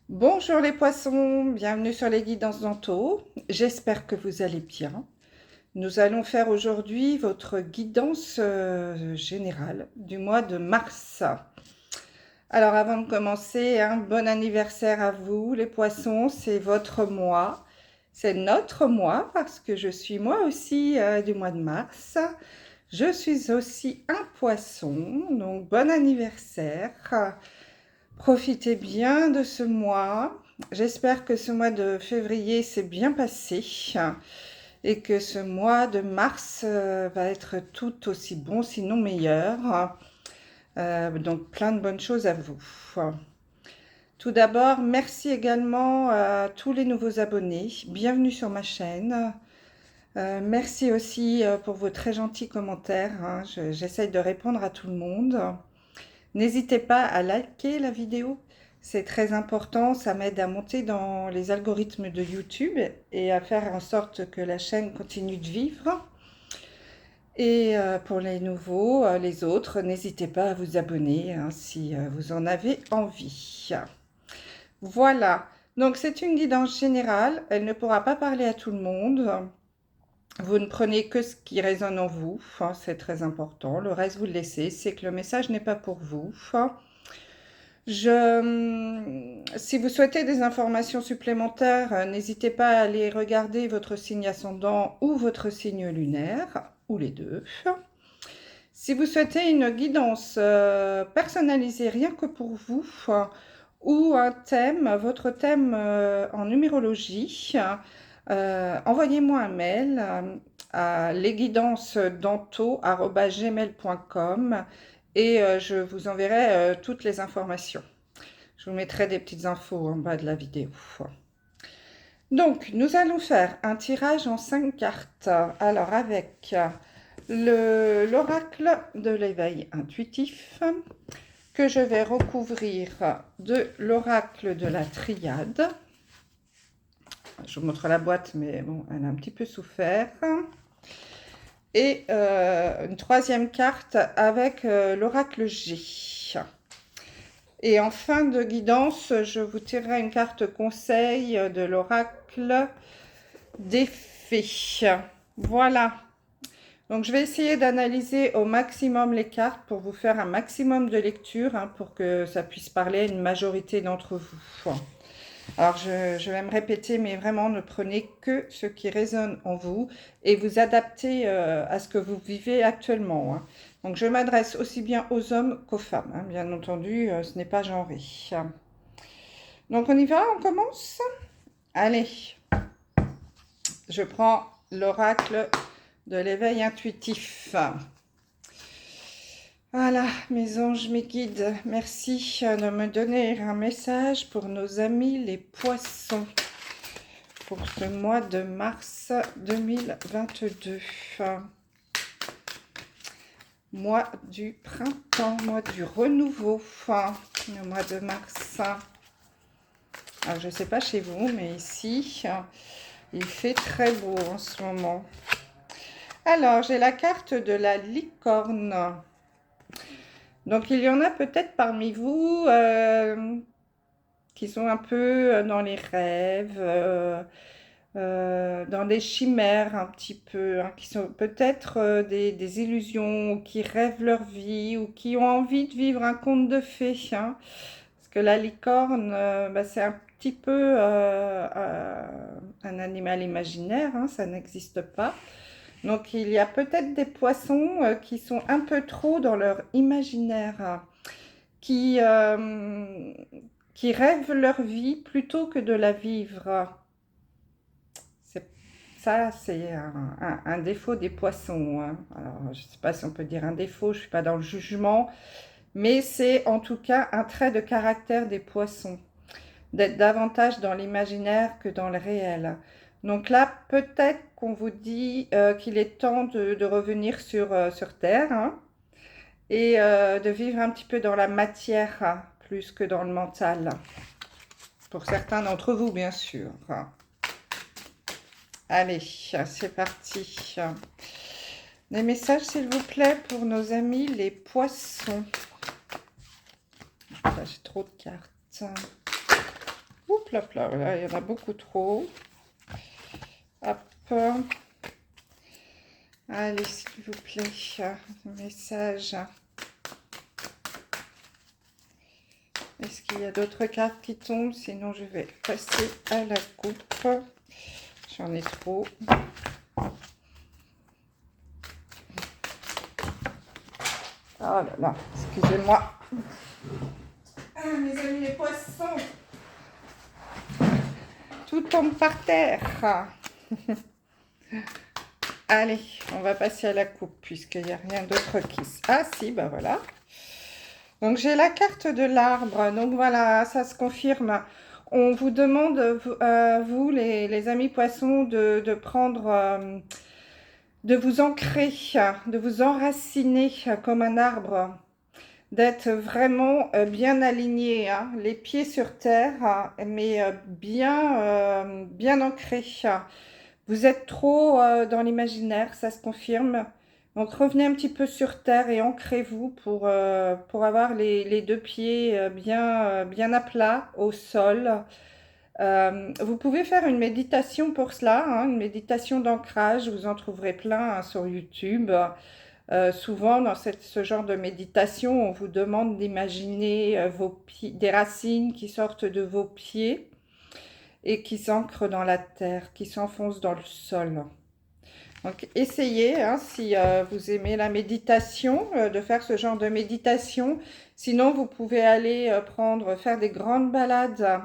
Bonjour les poissons, bienvenue sur les guidances d'Anto. J'espère que vous allez bien. Nous allons faire aujourd'hui votre guidance générale du mois de mars. Alors avant de commencer, un bon anniversaire à vous les poissons, c'est votre mois. C'est notre mois parce que je suis moi aussi du mois de mars. Je suis aussi un poisson, donc bon anniversaire. Profitez bien de ce mois. J'espère que ce mois de février s'est bien passé et que ce mois de mars va être tout aussi bon, sinon meilleur. Donc plein de bonnes choses à vous. Tout d'abord, merci également à tous les nouveaux abonnés. Bienvenue sur ma chaîne. Merci aussi pour vos très gentils commentaires. J'essaye de répondre à tout le monde. N'hésitez pas à liker la vidéo, c'est très important, ça m'aide à monter dans les algorithmes de YouTube et à faire en sorte que la chaîne continue de vivre. Et pour les nouveaux, les autres, n'hésitez pas à vous abonner si vous en avez envie. Voilà, donc c'est une guidance générale, elle ne pourra pas parler à tout le monde. Vous ne prenez que ce qui résonne en vous, c'est très important. Le reste, vous le laissez, c'est que le message n'est pas pour vous. Si vous souhaitez des informations supplémentaires, n'hésitez pas à aller regarder votre signe ascendant ou votre signe lunaire, ou les deux. Si vous souhaitez une guidance personnalisée rien que pour vous, ou un thème, votre thème en numérologie, envoyez-moi un mail à lesguidancesdanto@gmail.com et je vous enverrai toutes les informations. Je vous mettrai des petites infos en bas de la vidéo. Donc, nous allons faire un tirage en 5 cartes. Alors, avec l'oracle de l'éveil intuitif, que je vais recouvrir de l'oracle de la triade. Je vous montre la boîte, mais bon, elle a un petit peu souffert. Et une troisième carte avec l'oracle G. Et en fin de guidance, je vous tirerai une carte conseil de l'oracle des fées. Voilà. Donc, je vais essayer d'analyser au maximum les cartes pour vous faire un maximum de lecture pour que ça puisse parler à une majorité d'entre vous. Alors, je vais me répéter, mais vraiment, ne prenez que ce qui résonne en vous et vous adaptez à ce que vous vivez actuellement. Donc, je m'adresse aussi bien aux hommes qu'aux femmes. Bien entendu, ce n'est pas genré. Donc, on y va, on commence? Allez, je prends l'oracle de l'éveil intuitif. Voilà, mes anges, mes guides, merci de me donner un message pour nos amis les poissons pour ce mois de mars 2022. Mois du printemps, mois du renouveau, le mois de mars. Alors, je ne sais pas chez vous, mais ici, il fait très beau en ce moment. Alors, j'ai la carte de la licorne. Donc, il y en a peut-être parmi vous qui sont un peu dans les rêves, dans des chimères un petit peu, qui sont peut-être des illusions, qui rêvent leur vie ou qui ont envie de vivre un conte de fées. Parce que la licorne, c'est un petit peu un animal imaginaire, ça n'existe pas. Donc, il y a peut-être des poissons qui sont un peu trop dans leur imaginaire, qui rêvent leur vie plutôt que de la vivre. Ça, c'est un défaut des poissons. Alors, je ne sais pas si on peut dire un défaut, je ne suis pas dans le jugement, mais c'est en tout cas un trait de caractère des poissons, d'être davantage dans l'imaginaire que dans le réel. Donc là, peut-être qu'on vous dit qu'il est temps de revenir sur Terre et de vivre un petit peu dans la matière plus que dans le mental. Pour certains d'entre vous, bien sûr. Allez, c'est parti. Des messages, s'il vous plaît, pour nos amis les poissons. J'ai trop de cartes. Oups, là, là, voilà, il y en a beaucoup trop. Hop. Allez, s'il vous plaît, message. Est-ce qu'il y a d'autres cartes qui tombent? Sinon, je vais passer à la coupe. J'en ai trop. Oh là là, excusez-moi. Ah, mes amis les poissons. Tout tombe par terre. Allez, on va passer à la coupe puisqu'il n'y a rien d'autre qui... Ah si, bah voilà. Donc j'ai la carte de l'arbre. Donc voilà, ça se confirme. On vous demande, vous les amis poissons, de prendre, de vous ancrer, de vous enraciner comme un arbre, d'être vraiment bien aligné, hein, les pieds sur terre, hein, mais bien ancré. Vous êtes trop dans l'imaginaire, ça se confirme. Donc revenez un petit peu sur terre et ancrez-vous pour avoir les deux pieds bien à plat au sol. Vous pouvez faire une méditation pour cela, hein, une méditation d'ancrage, vous en trouverez plein hein, sur YouTube. Souvent dans ce genre de méditation, on vous demande d'imaginer des racines qui sortent de vos pieds et qui s'ancrent dans la terre, qui s'enfoncent dans le sol. Donc essayez, hein, si vous aimez la méditation, de faire ce genre de méditation. Sinon, vous pouvez aller faire des grandes balades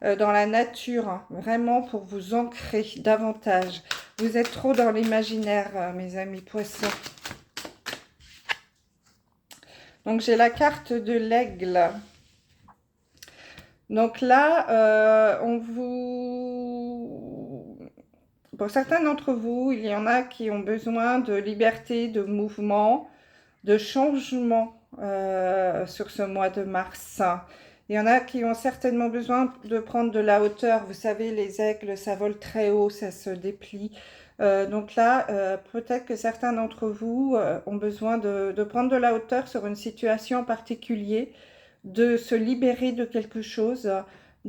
dans la nature, hein, vraiment pour vous ancrer davantage. Vous êtes trop dans l'imaginaire, mes amis poissons. Donc j'ai la carte de l'aigle. Donc là, pour certains d'entre vous, il y en a qui ont besoin de liberté, de mouvement, de changement sur ce mois de mars. Il y en a qui ont certainement besoin de prendre de la hauteur. Vous savez, les aigles, ça vole très haut, ça se déplie. Donc là, peut-être que certains d'entre vous ont besoin de prendre de la hauteur sur une situation en particulier, de se libérer de quelque chose,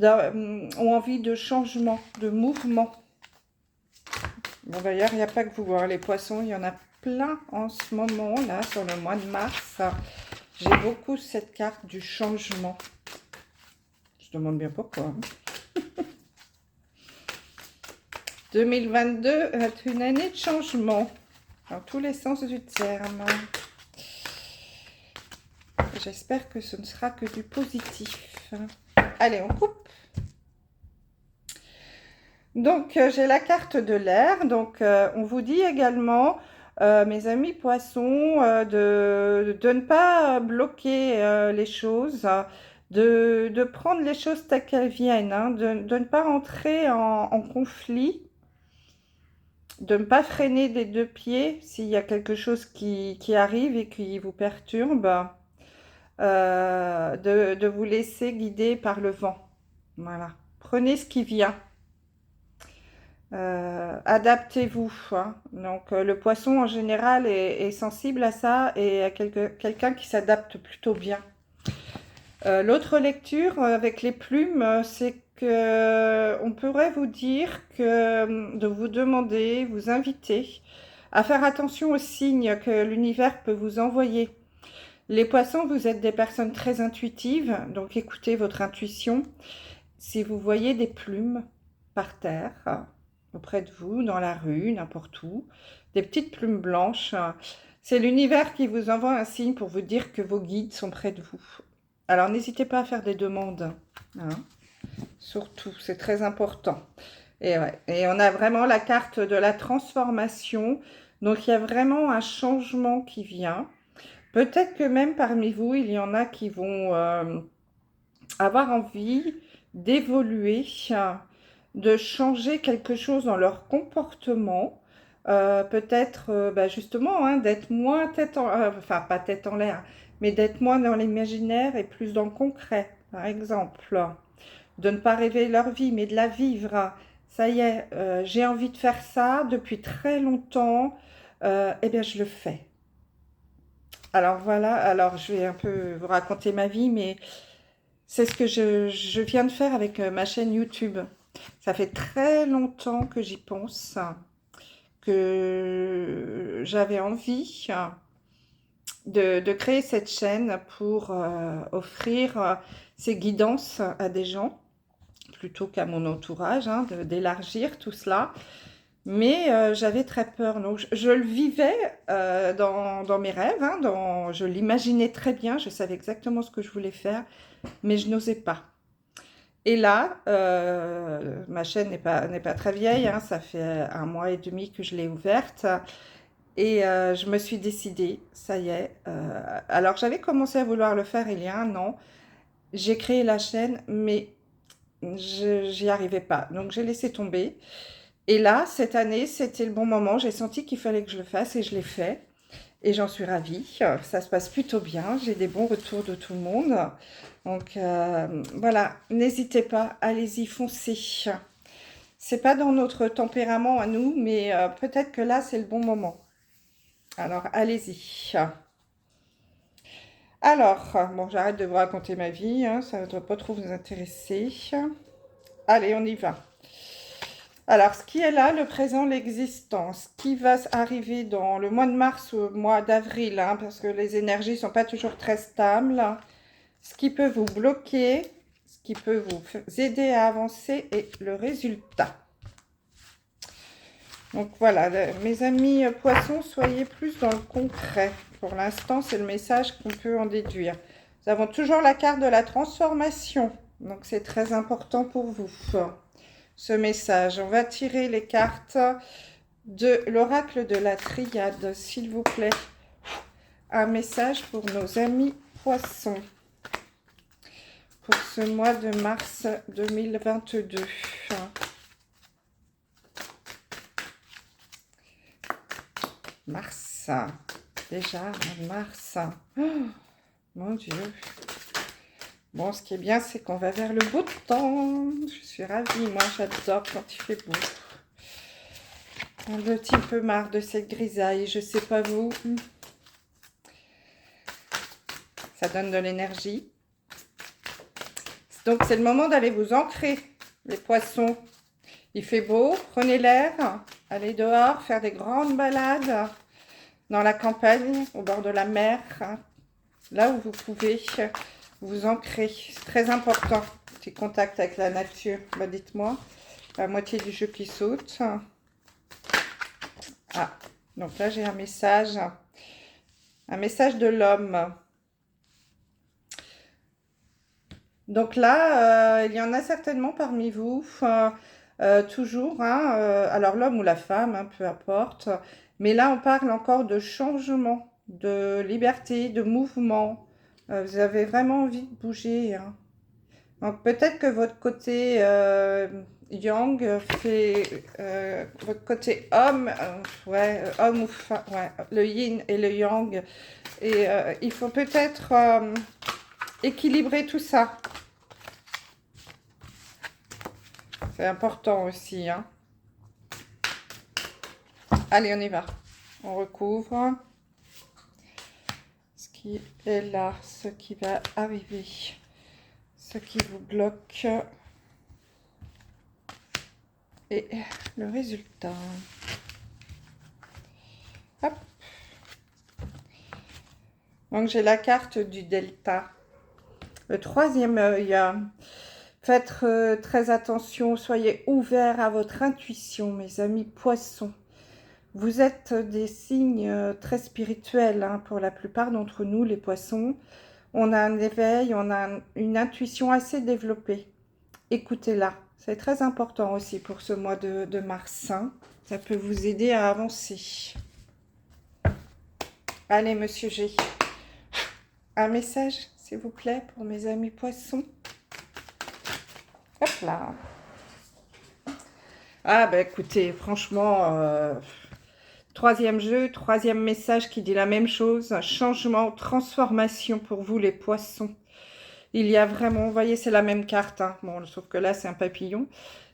ont envie de changement, de mouvement. Bon, d'ailleurs, il n'y a pas que vous, hein, les poissons, il y en a plein en ce moment, là, sur le mois de mars. J'ai beaucoup cette carte du changement. Je demande bien pourquoi. Hein. 2022 va être une année de changement, dans tous les sens du terme. J'espère que ce ne sera que du positif. Allez, on coupe. Donc, j'ai la carte de l'air. Donc, on vous dit également, mes amis poissons, de ne pas bloquer les choses, de prendre les choses telles qu'elles viennent, hein, de ne pas entrer en conflit, de ne pas freiner des deux pieds s'il y a quelque chose qui arrive et qui vous perturbe, de vous laisser guider par le vent. Voilà. Prenez ce qui vient. Adaptez-vous. Hein. Donc, le poisson en général est sensible à ça et à quelqu'un qui s'adapte plutôt bien. L'autre lecture avec les plumes, c'est que on pourrait vous dire que de vous demander, vous inviter à faire attention aux signes que l'univers peut vous envoyer. Les poissons, vous êtes des personnes très intuitives, donc écoutez votre intuition. Si vous voyez des plumes par terre, auprès de vous, dans la rue, n'importe où, des petites plumes blanches, c'est l'univers qui vous envoie un signe pour vous dire que vos guides sont près de vous. Alors n'hésitez pas à faire des demandes, hein, surtout, c'est très important. Et, ouais, et on a vraiment la carte de la transformation, donc il y a vraiment un changement qui vient. Peut-être que même parmi vous, il y en a qui vont avoir envie d'évoluer, de changer quelque chose dans leur comportement, peut-être justement hein, d'être moins enfin pas tête en l'air, mais d'être moins dans l'imaginaire et plus dans le concret, par exemple. De ne pas rêver leur vie, mais de la vivre. Ça y est, j'ai envie de faire ça depuis très longtemps, eh bien je le fais. Alors voilà, alors je vais un peu vous raconter ma vie, mais C'est ce que je viens de faire avec ma chaîne YouTube. Ça fait très longtemps que j'y pense, que j'avais envie de créer cette chaîne pour offrir ces guidances à des gens, plutôt qu'à mon entourage, hein, d'élargir tout cela. Mais j'avais très peur, donc je le vivais dans mes rêves, hein, je l'imaginais très bien, je savais exactement ce que je voulais faire, mais je n'osais pas. Et là, ma chaîne n'est pas très vieille, hein, ça fait 1 mois et demi que je l'ai ouverte. Et je me suis décidée, ça y est. Alors j'avais commencé à vouloir le faire il y a 1 an. J'ai créé la chaîne, mais j'y arrivais pas. Donc j'ai laissé tomber. Et là, cette année, c'était le bon moment. J'ai senti qu'il fallait que je le fasse et je l'ai fait. Et j'en suis ravie. Ça se passe plutôt bien. J'ai des bons retours de tout le monde. Donc voilà, n'hésitez pas, allez-y, foncez. C'est pas dans notre tempérament à nous, mais peut-être que là, c'est le bon moment. Alors, allez-y. Alors, bon, j'arrête de vous raconter ma vie, hein, ça ne doit pas trop vous intéresser. Allez, on y va. Alors, ce qui est là, le présent, l'existence, ce qui va arriver dans le mois de mars ou le mois d'avril, hein, parce que les énergies ne sont pas toujours très stables, ce qui peut vous bloquer, ce qui peut vous aider à avancer et le résultat. Donc voilà, mes amis poissons, soyez plus dans le concret. Pour l'instant, c'est le message qu'on peut en déduire. Nous avons toujours la carte de la transformation. Donc c'est très important pour vous, ce message. On va tirer les cartes de l'oracle de la triade, s'il vous plaît. Un message pour nos amis poissons. Pour ce mois de mars 2022. Mars, déjà, mars. Oh, mon Dieu. Bon, ce qui est bien, c'est qu'on va vers le beau temps. Je suis ravie, moi, j'adore quand il fait beau. Un petit peu marre de cette grisaille, je sais pas vous. Ça donne de l'énergie. Donc, c'est le moment d'aller vous ancrer, les poissons. Il fait beau, prenez l'air, allez dehors, faire des grandes balades dans la campagne, au bord de la mer, hein, là où vous pouvez vous ancrer. C'est très important, petit contact avec la nature. Bah, dites-moi, la moitié du jeu qui saute. Ah, donc là j'ai un message de l'homme. Donc là, il y en a certainement parmi vous, toujours, hein, alors l'homme ou la femme, hein, peu importe. Mais là, on parle encore de changement, de liberté, de mouvement. Vous avez vraiment envie de bouger, hein. Donc peut-être que votre côté yang fait votre côté homme, ouais, homme ou femme, ouais, le yin et le yang. Et il faut peut-être équilibrer tout ça. C'est important aussi, hein. Allez, on y va. On recouvre ce qui est là, ce qui va arriver, ce qui vous bloque et le résultat. Hop. Donc, j'ai la carte du delta. Le troisième œil. Faites très attention, soyez ouverts à votre intuition, mes amis poissons. Vous êtes des signes très spirituels, hein, pour la plupart d'entre nous, les poissons. On a un éveil, on a une intuition assez développée. Écoutez-la, c'est très important aussi pour ce mois de mars, hein. Ça peut vous aider à avancer. Allez, monsieur G. Un message, s'il vous plaît, pour mes amis poissons. Hop là. Ah bah écoutez, franchement, troisième jeu, troisième message qui dit la même chose. Changement, transformation pour vous les poissons. Il y a vraiment, vous voyez, c'est la même carte, hein. Bon, sauf que là, c'est un papillon.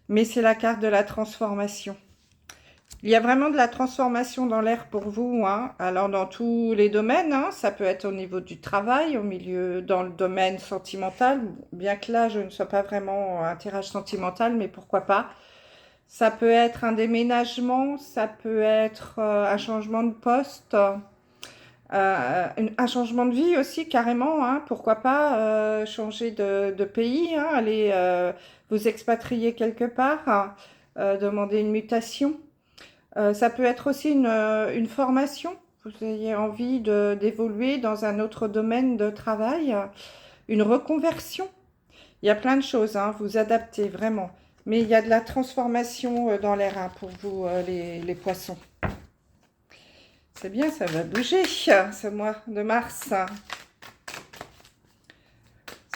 Mais c'est la carte de la transformation. Il y a vraiment de la transformation dans l'air pour vous, hein. Alors, dans tous les domaines, hein, ça peut être au niveau du travail, dans le domaine sentimental, bien que là, je ne sois pas vraiment un tirage sentimental, mais pourquoi pas. Ça peut être un déménagement, ça peut être un changement de poste, un changement de vie aussi, carrément, hein. Pourquoi pas changer de pays, hein, aller vous expatrier quelque part, hein, demander une mutation. Ça peut être aussi une formation. Vous ayez envie d'évoluer dans un autre domaine de travail, une reconversion. Il y a plein de choses, hein, vous adaptez vraiment. Mais il y a de la transformation dans l'air, hein, pour vous, les poissons. C'est bien, ça va bouger ce mois de mars.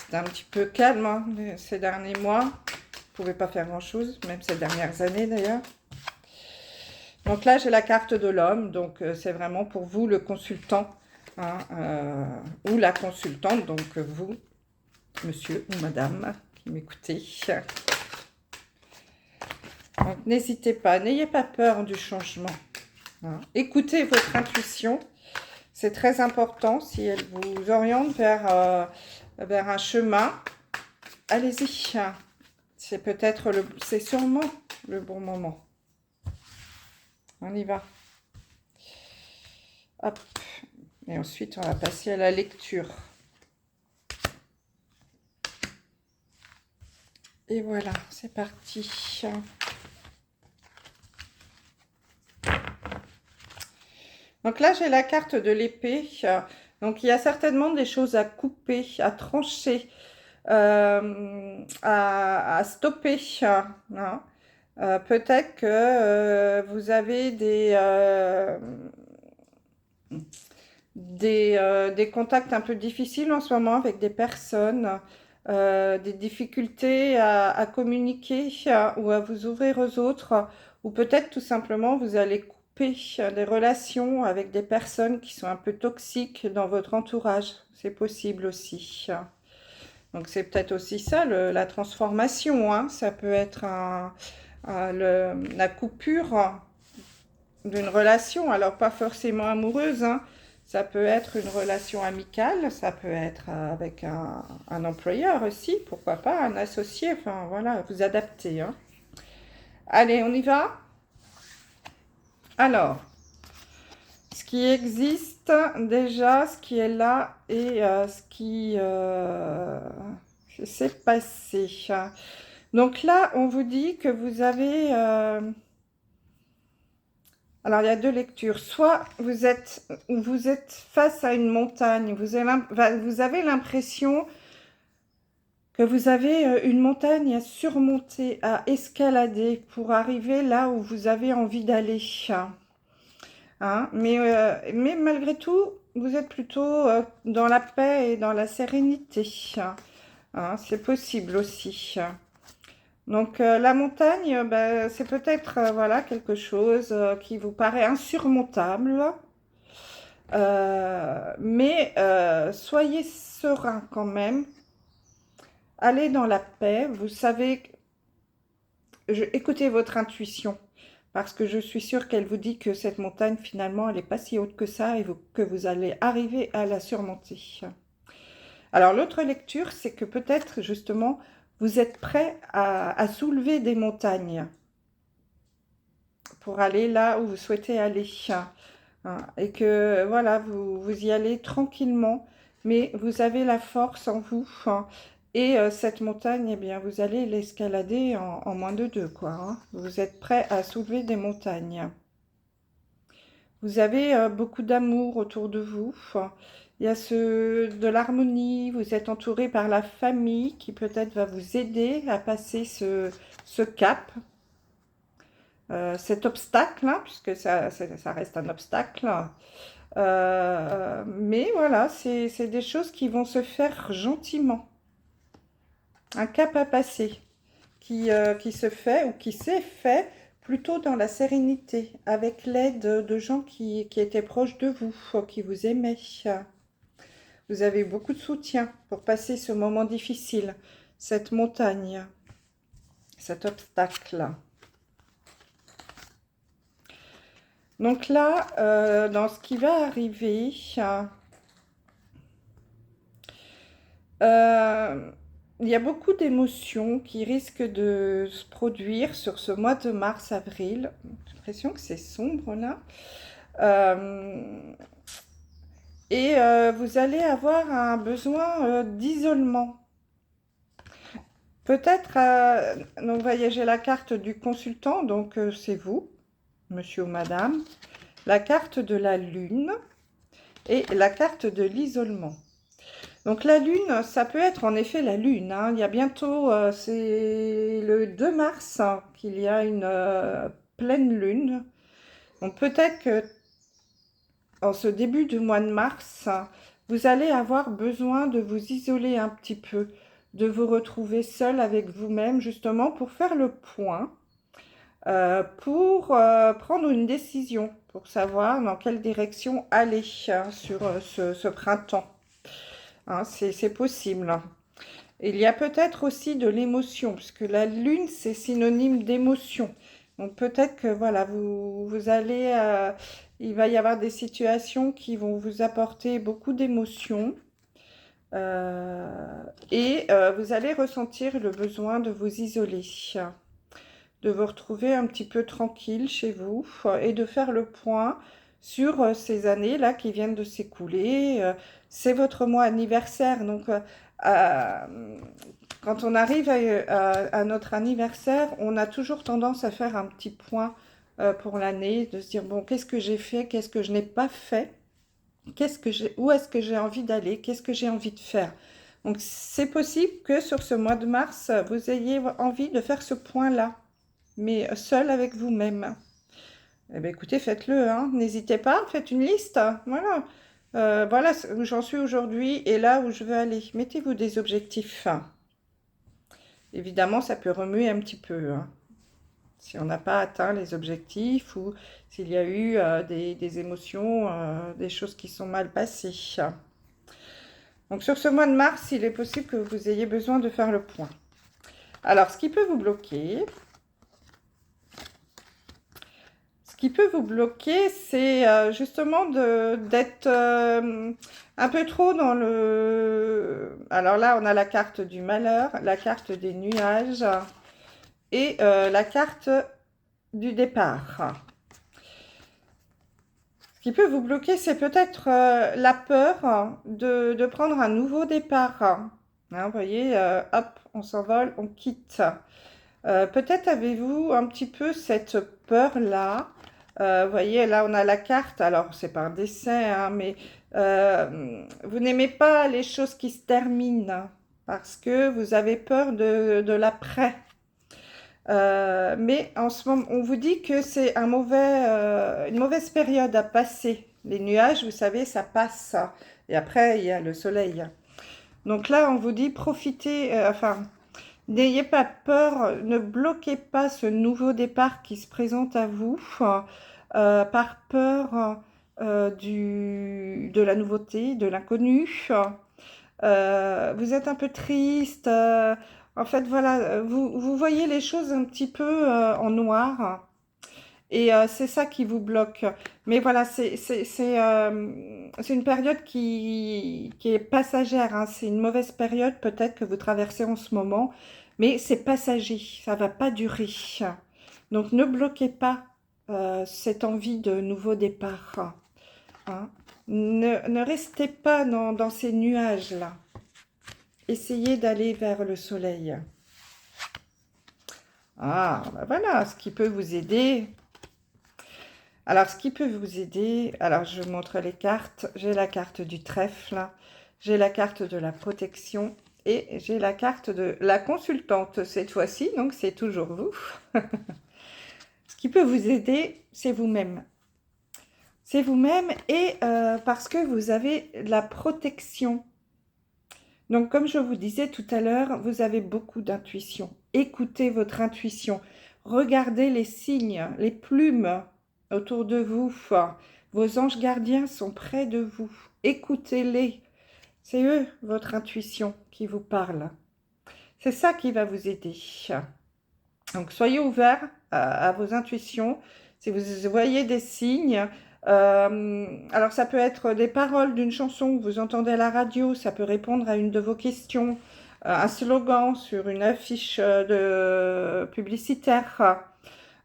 C'est un petit peu calme, hein, ces derniers mois. Vous ne pouvez pas faire grand-chose, même ces dernières années d'ailleurs. Donc là, j'ai la carte de l'homme, donc c'est vraiment pour vous le consultant, hein, ou la consultante, donc vous, monsieur ou madame, qui m'écoutez. Donc n'hésitez pas, n'ayez pas peur du changement, hein. Écoutez votre intuition, c'est très important. Si elle vous oriente vers un chemin, allez-y. C'est sûrement le bon moment. On y va. Hop. Et ensuite, on va passer à la lecture. Et voilà, c'est parti. Donc là, j'ai la carte de l'épée. Donc, il y a certainement des choses à couper, à trancher, à stopper, hein. Peut-être que vous avez des contacts un peu difficiles en ce moment avec des personnes, des difficultés à communiquer ou à vous ouvrir aux autres, ou peut-être tout simplement vous allez couper des relations avec des personnes qui sont un peu toxiques dans votre entourage. C'est possible aussi. Donc c'est peut-être aussi ça, la transformation, hein. Ça peut être la coupure d'une relation, alors pas forcément amoureuse, hein. Ça peut être une relation amicale, ça peut être avec un employeur aussi, pourquoi pas, un associé, enfin voilà, vous adaptez, hein. Allez, on y va? Alors, ce qui existe déjà, ce qui est là et ce qui s'est passé. Donc là, on vous dit que vous avez... alors, il y a deux lectures. Soit vous êtes face à une montagne, vous avez l'impression que vous avez une montagne à surmonter, à escalader pour arriver là où vous avez envie d'aller. Hein, mais malgré tout, vous êtes plutôt dans la paix et dans la sérénité. Hein, c'est possible aussi. Donc la montagne, c'est peut-être voilà, quelque chose qui vous paraît insurmontable. Mais soyez serein quand même. Allez dans la paix. Vous savez, écoutez votre intuition. Parce que je suis sûre qu'elle vous dit que cette montagne, finalement, elle n'est pas si haute que ça et que vous allez arriver à la surmonter. Alors, l'autre lecture, c'est que peut-être, justement, vous êtes prêt à soulever des montagnes pour aller là où vous souhaitez aller. Hein, et que, voilà, vous y allez tranquillement, mais vous avez la force en vous. Hein, et cette montagne, eh bien, vous allez l'escalader en moins de 2, quoi. Hein. Vous êtes prêt à soulever des montagnes. Vous avez beaucoup d'amour autour de vous. Il y a de l'harmonie. Vous êtes entouré par la famille qui peut-être va vous aider à passer ce cap, cet obstacle, hein, puisque ça reste un obstacle. Mais voilà, c'est des choses qui vont se faire gentiment. Un cap à passer qui se fait ou qui s'est fait plutôt dans la sérénité, avec l'aide de gens qui étaient proches de vous, qui vous aimaient. Vous avez beaucoup de soutien pour passer ce moment difficile, cette montagne, cet obstacle. Donc là, dans ce qui va arriver, euh, il y a beaucoup d'émotions qui risquent de se produire sur ce mois de mars-avril. J'ai l'impression que c'est sombre là. Euh, vous allez avoir un besoin d'isolement. Peut-être, donc voyez, la carte du consultant, donc c'est vous, monsieur ou madame, la carte de la lune et la carte de l'isolement. Donc la lune, ça peut être en effet la lune, hein. Il y a bientôt, c'est le 2 mars qu'il y a une pleine lune. Donc peut-être que en ce début du mois de mars, vous allez avoir besoin de vous isoler un petit peu, de vous retrouver seul avec vous-même, justement pour faire le point, pour prendre une décision, pour savoir dans quelle direction aller sur ce printemps. Hein, c'est possible. Il y a peut-être aussi de l'émotion, puisque la lune, c'est synonyme d'émotion. Donc peut-être que voilà, vous allez, il va y avoir des situations qui vont vous apporter beaucoup d'émotions. Vous allez ressentir le besoin de vous isoler, de vous retrouver un petit peu tranquille chez vous et de faire le point sur ces années-là qui viennent de s'écouler. C'est votre mois anniversaire, donc quand on arrive à notre anniversaire, on a toujours tendance à faire un petit point pour l'année, de se dire, bon, qu'est-ce que j'ai fait, qu'est-ce que je n'ai pas fait, où est-ce que j'ai envie d'aller, qu'est-ce que j'ai envie de faire. Donc c'est possible que sur ce mois de mars, vous ayez envie de faire ce point-là, mais seul avec vous-même. Eh bien, écoutez, faites-le, hein. N'hésitez pas, faites une liste. Voilà. Voilà où j'en suis aujourd'hui et là où je veux aller. Mettez-vous des objectifs. Évidemment, ça peut remuer un petit peu, hein, si on n'a pas atteint les objectifs ou s'il y a eu des émotions, des choses qui sont mal passées. Donc sur ce mois de mars, il est possible que vous ayez besoin de faire le point. Alors, ce qui peut vous bloquer, c'est justement d'être un peu trop dans le... Alors là, on a la carte du malheur, la carte des nuages et la carte du départ. Ce qui peut vous bloquer, c'est peut-être la peur de prendre un nouveau départ. Hein, vous voyez, hop, on s'envole, on quitte. Peut-être avez-vous un petit peu cette peur-là. Vous voyez, là, on a la carte. Alors, c'est pas un dessin, hein, mais vous n'aimez pas les choses qui se terminent, hein, parce que vous avez peur de l'après. Mais en ce moment, on vous dit que c'est une mauvaise période à passer. Les nuages, vous savez, ça passe. Et après, il y a le soleil. Donc là, on vous dit profitez, n'ayez pas peur, ne bloquez pas ce nouveau départ qui se présente à vous par peur de la nouveauté, de l'inconnu. Vous êtes un peu triste. En fait, voilà, vous voyez les choses un petit peu en noir. Et c'est ça qui vous bloque. Mais voilà, c'est une période qui est passagère, hein. C'est une mauvaise période peut-être que vous traversez en ce moment, mais c'est passager, ça va pas durer. Donc ne bloquez pas cette envie de nouveau départ, hein. Ne restez pas dans ces nuages-là. Essayez d'aller vers le soleil. Ah, ben voilà, ce qui peut vous aider. Alors, ce qui peut vous aider, alors je vous montre les cartes. J'ai la carte du trèfle, j'ai la carte de la protection et j'ai la carte de la consultante cette fois-ci, donc c'est toujours vous. Ce qui peut vous aider, c'est vous-même. C'est vous-même et parce que vous avez la protection. Donc, comme je vous disais tout à l'heure, vous avez beaucoup d'intuition. Écoutez votre intuition. Regardez les signes, les plumes autour de vous. Vos anges gardiens sont près de vous. Écoutez-les. C'est eux, votre intuition, qui vous parle. C'est ça qui va vous aider. Donc, soyez ouverts à vos intuitions. Si vous voyez des signes, alors ça peut être des paroles d'une chanson que vous entendez à la radio, ça peut répondre à une de vos questions, un slogan sur une affiche de publicitaire,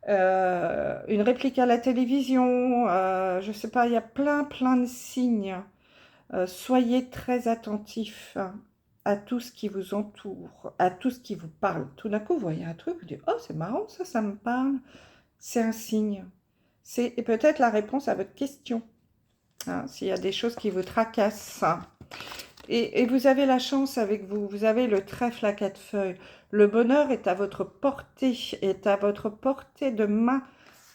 une réplique à la télévision, je ne sais pas, il y a plein de signes. Soyez très attentifs à tout ce qui vous entoure, à tout ce qui vous parle. Tout d'un coup, vous voyez un truc, vous dites, oh, c'est marrant, ça me parle. C'est un signe. C'est peut-être la réponse à votre question, hein, s'il y a des choses qui vous tracassent. Et vous avez la chance avec vous, vous avez le trèfle à 4 feuilles. Le bonheur est à votre portée, est à votre portée de main.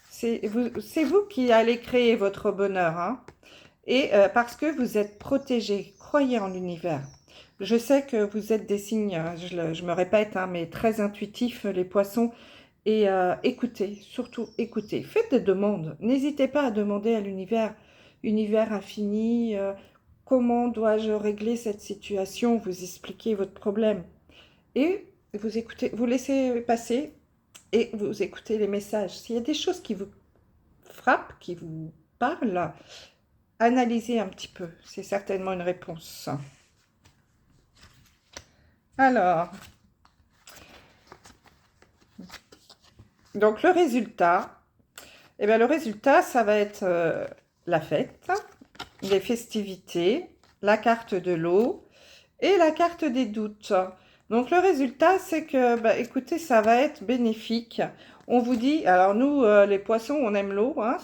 C'est vous qui allez créer votre bonheur, hein. Et parce que vous êtes protégé, croyez en l'univers. Je sais que vous êtes des signes, je me répète, hein, mais très intuitifs, les poissons. Et écoutez, surtout écoutez. Faites des demandes. N'hésitez pas à demander à l'univers, univers infini, comment dois-je régler cette situation? Vous expliquez votre problème. Et vous écoutez, vous laissez passer et vous écoutez les messages. S'il y a des choses qui vous frappent, qui vous parlent, analysez un petit peu. C'est certainement une réponse. Alors, donc le résultat, eh bien, le résultat, ça va être la fête, les festivités, la carte de l'eau et la carte des doutes. Donc le résultat, c'est que, bah, écoutez, ça va être bénéfique. On vous dit, alors nous, les poissons, on aime l'eau, hein,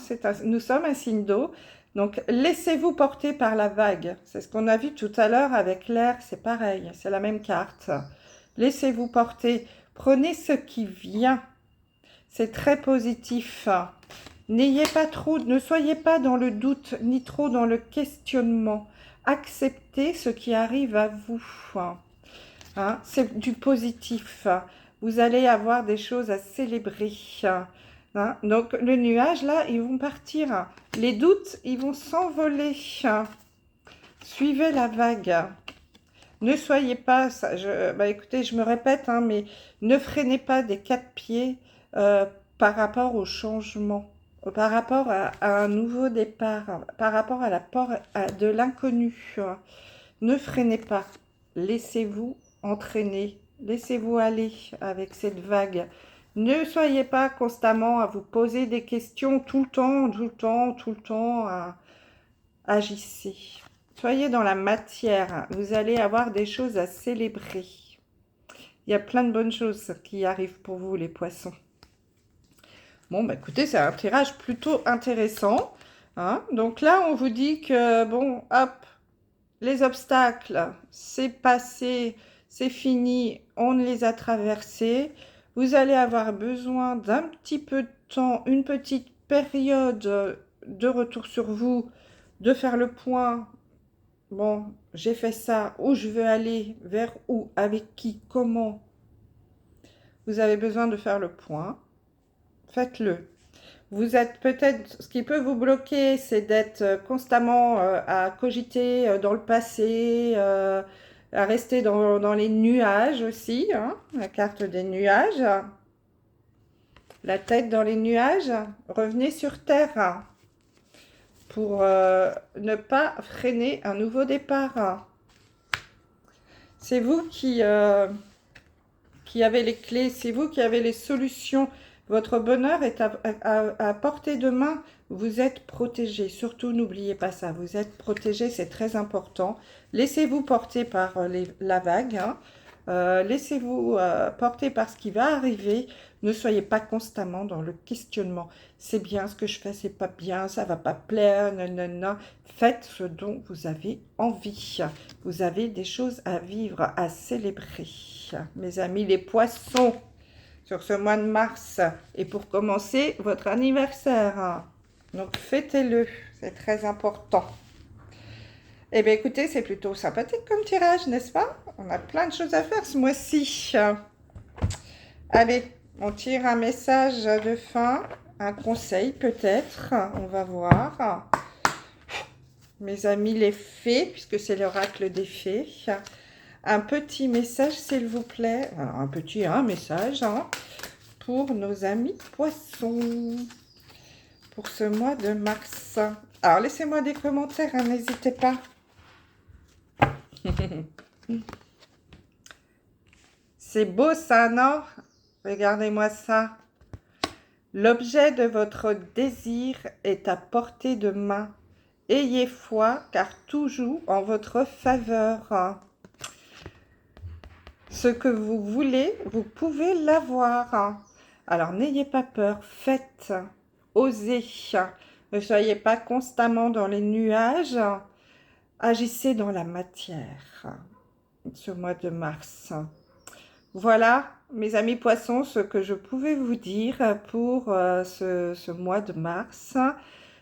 nous sommes un signe d'eau. Donc laissez-vous porter par la vague. C'est ce qu'on a vu tout à l'heure avec l'air, c'est pareil, c'est la même carte. Laissez-vous porter, prenez ce qui vient. C'est très positif. N'ayez pas trop, ne soyez pas dans le doute, ni trop dans le questionnement. Acceptez ce qui arrive à vous. Hein, c'est du positif. Vous allez avoir des choses à célébrer. Hein, donc, le nuage, là, ils vont partir. Les doutes, ils vont s'envoler. Suivez la vague. Ne soyez pas, bah, écoutez, je me répète, hein, mais ne freinez pas des 4 pieds par rapport au changement, par rapport à un nouveau départ, par rapport à la porte de l'inconnu. Ne freinez pas, laissez-vous entraîner, laissez-vous aller avec cette vague. Ne soyez pas constamment à vous poser des questions tout le temps, agissez. Soyez dans la matière, vous allez avoir des choses à célébrer. Il y a plein de bonnes choses qui arrivent pour vous, les poissons. Bon, bah écoutez, c'est un tirage plutôt intéressant, hein. Donc là, on vous dit que, bon, hop, les obstacles, c'est passé, c'est fini, on les a traversés. Vous allez avoir besoin d'un petit peu de temps, une petite période de retour sur vous, de faire le point. Bon, j'ai fait ça, où je veux aller, vers où, avec qui, comment. Vous avez besoin de faire le point. Faites-le. Vous êtes peut-être, ce qui peut vous bloquer, c'est d'être constamment à cogiter dans le passé, à rester dans les nuages aussi, hein, la carte des nuages. La tête dans les nuages. Revenez sur Terre pour ne pas freiner un nouveau départ. C'est vous qui avez les clés, c'est vous qui avez les solutions. Votre bonheur est à portée de main. Vous êtes protégé. Surtout, n'oubliez pas ça. Vous êtes protégé, c'est très important. Laissez-vous porter par la vague. Hein. Laissez-vous porter par ce qui va arriver. Ne soyez pas constamment dans le questionnement. C'est bien ce que je fais, c'est pas bien, ça va pas plaire, non. Faites ce dont vous avez envie. Vous avez des choses à vivre, à célébrer. Mes amis les poissons, sur ce mois de mars. Et pour commencer, votre anniversaire. Donc fêtez-le, c'est très important. Eh bien écoutez, c'est plutôt sympathique comme tirage, n'est-ce pas? On a plein de choses à faire ce mois-ci. Allez, on tire un message de fin, un conseil peut-être, on va voir. Mes amis les fées, puisque c'est l'oracle des fées. Un petit message, s'il vous plaît. Alors, un message hein, pour nos amis poissons. pour ce mois de mars. Alors, laissez-moi des commentaires, hein, n'hésitez pas. C'est beau ça, non? Regardez-moi ça. L'objet de votre désir est à portée de main. Ayez foi, car tout joue en votre faveur. Ce que vous voulez, vous pouvez l'avoir. Alors, n'ayez pas peur, faites, osez. Ne soyez pas constamment dans les nuages. Agissez dans la matière ce mois de mars. Voilà, mes amis poissons, ce que je pouvais vous dire pour ce mois de mars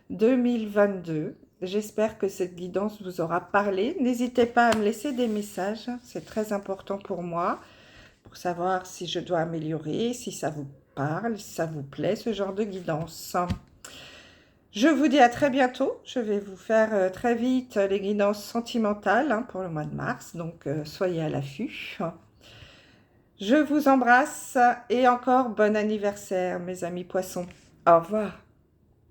2022. J'espère que cette guidance vous aura parlé. N'hésitez pas à me laisser des messages, c'est très important pour moi, pour savoir si je dois améliorer, si ça vous parle, si ça vous plaît, ce genre de guidance. Je vous dis à très bientôt. Je vais vous faire très vite les guidances sentimentales hein, pour le mois de mars, donc soyez à l'affût. Je vous embrasse et encore bon anniversaire, mes amis poissons. Au revoir.